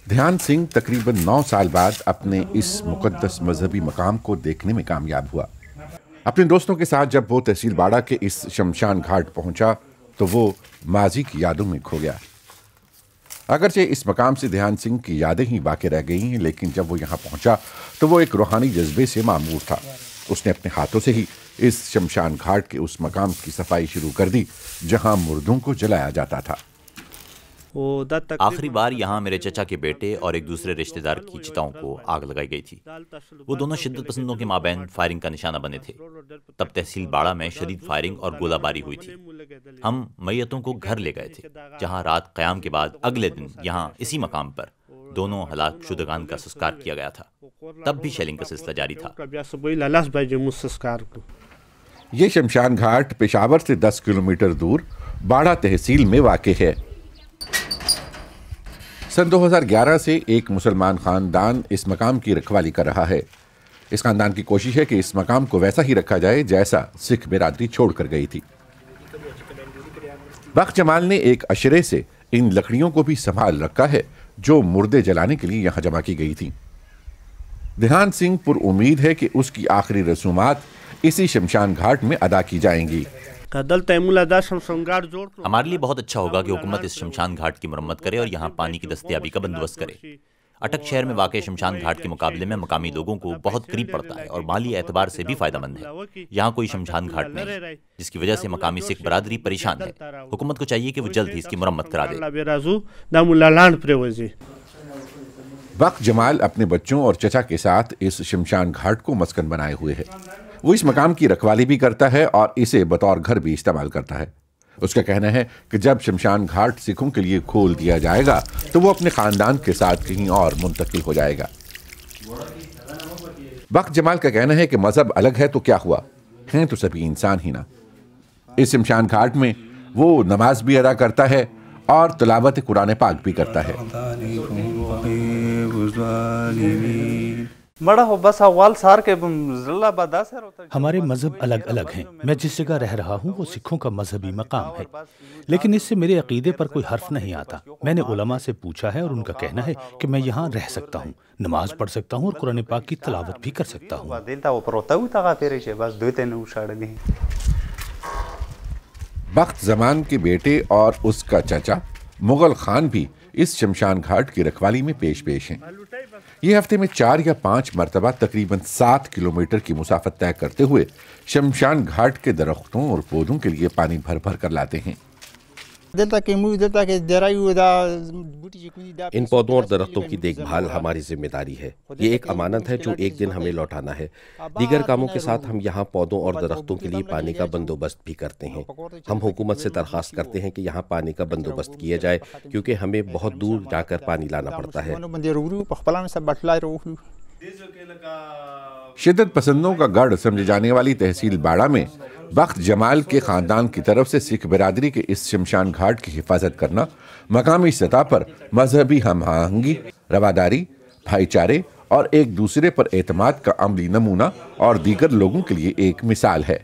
ध्यान सिंह तकरीबन 9 साल बाद अपने इस मुकद्दस मजहबी मकाम को देखने में कामयाब हुआ। अपने दोस्तों के साथ जब वो तहसील बाड़ा के इस शमशान घाट पहुंचा तो वो माजी की यादों में खो गया। अगरचे इस मकाम से ध्यान सिंह की यादें ही बाकी रह गई हैं, लेकिन जब वो यहाँ पहुंचा तो वो एक रूहानी जज्बे से मामूर था। उसने अपने हाथों से ही इस शमशान घाट के उस मकाम की सफाई शुरू कर दी जहां मुर्दों को जलाया जाता था। आखिरी बार यहाँ मेरे चचा के बेटे और एक दूसरे रिश्तेदार की चिताओं को आग लगाई गई थी। वो दोनों शिद्दत पसंदों के माबैन फायरिंग का निशाना बने थे। तब तहसील बाड़ा में शदीद फायरिंग और गोलाबारी हुई थी। हम मैयतों को घर ले गए थे, जहाँ रात क़याम के बाद अगले दिन यहाँ इसी मकाम पर दोनों हलाक शुदगान का संस्कार किया गया था। तब भी शेलिंग का सिलसिला जारी था। ये शमशान घाट पेशावर से 10 किलोमीटर दूर बाड़ा तहसील में वाक़ है। सन 2011 से एक मुसलमान खानदान इस मकाम की रखवाली कर रहा है। इस खानदान की कोशिश है कि इस मकाम को वैसा ही रखा जाए जैसा सिख बिरादरी छोड़ कर गई थी। बख्श जमाल ने एक अशरे से इन लकड़ियों को भी संभाल रखा है जो मुर्दे जलाने के लिए यहाँ जमा की गई थी। ध्यान सिंह पुर उम्मीद है कि उसकी आखिरी रसूमात इसी शमशान घाट में अदा की जाएंगी। हमारे लिए बहुत अच्छा होगा कि हुकूमत इस शमशान घाट की मरम्मत करे और यहाँ पानी की दस्तयाबी का बंदोबस्त करे। अटक शहर में वाक़ शमशान घाट के मुकाबले में मकामी लोगों को बहुत करीब पड़ता है और माली एतबार से भी फ़ायदेमंद है। यहाँ कोई शमशान घाट नहीं है, जिसकी वजह से मकामी सिख बरादरी परेशान है। हुकूमत को चाहिए कि वो जल्द ही इसकी मरम्मत करा दे। बख्श जमाल अपने बच्चों और चचा के साथ इस शमशान घाट को मस्कन बनाए हुए है। वो इस मकाम की रखवाली भी करता है और इसे बतौर घर भी इस्तेमाल करता है। उसका कहना है कि जब शमशान घाट सिखों के लिए खोल दिया जाएगा तो वो अपने खानदान के साथ कहीं और मुंतकिल हो जाएगा। बख्श जमाल का कहना है कि मजहब अलग है तो क्या हुआ, हैं तो सभी इंसान ही ना। इस शमशान घाट में वो नमाज भी अदा करता है और तिलावत कुरान पाक भी करता है। हमारे मजहब अलग अलग हैं। मैं जिस जगह रह रहा हूँ वो सिखों का मजहबी मकाम है, लेकिन इससे मेरे अकीदे पर कोई हर्फ नहीं आता। मैंने उलमा से पूछा है और उनका कहना है कि मैं यहाँ रह सकता हूँ, नमाज पढ़ सकता हूँ और कुरान पाक की तिलावत भी कर सकता हूँ। बख्श जमान के बेटे और उसका चचा मुगल खान भी इस शमशान घाट की रखवाली में पेश हैं। ये हफ्ते में 4 या 5 मरतबा तकरीबन 7 किलोमीटर की मुसाफत तय करते हुए शमशान घाट के दरख्तों और पौधों के लिए पानी भर भर कर लाते हैं। इन पौधों और दरख्तों की देखभाल हमारी जिम्मेदारी है। ये एक अमानत है जो एक दिन हमें लौटाना है। दीगर कामों के साथ हम यहाँ पौधों और दरख्तों के लिए पानी का बंदोबस्त भी करते हैं। हम हुकूमत से दरख्वास्त करते हैं कि यहाँ पानी का बंदोबस्त किया जाए, क्योंकि हमें बहुत दूर जाकर पानी लाना पड़ता है। शिद्दत पसंदों का गढ़ समझे जाने वाली तहसील बाड़ा में बख्श जमाल के खानदान की तरफ से सिख बिरादरी के इस शमशान घाट की हिफाजत करना मकामी सतह पर मजहबी हम आहंगी, रवादारी, भाईचारे और एक दूसरे पर एतमाद का अमली नमूना और दीगर लोगों के लिए एक मिसाल है।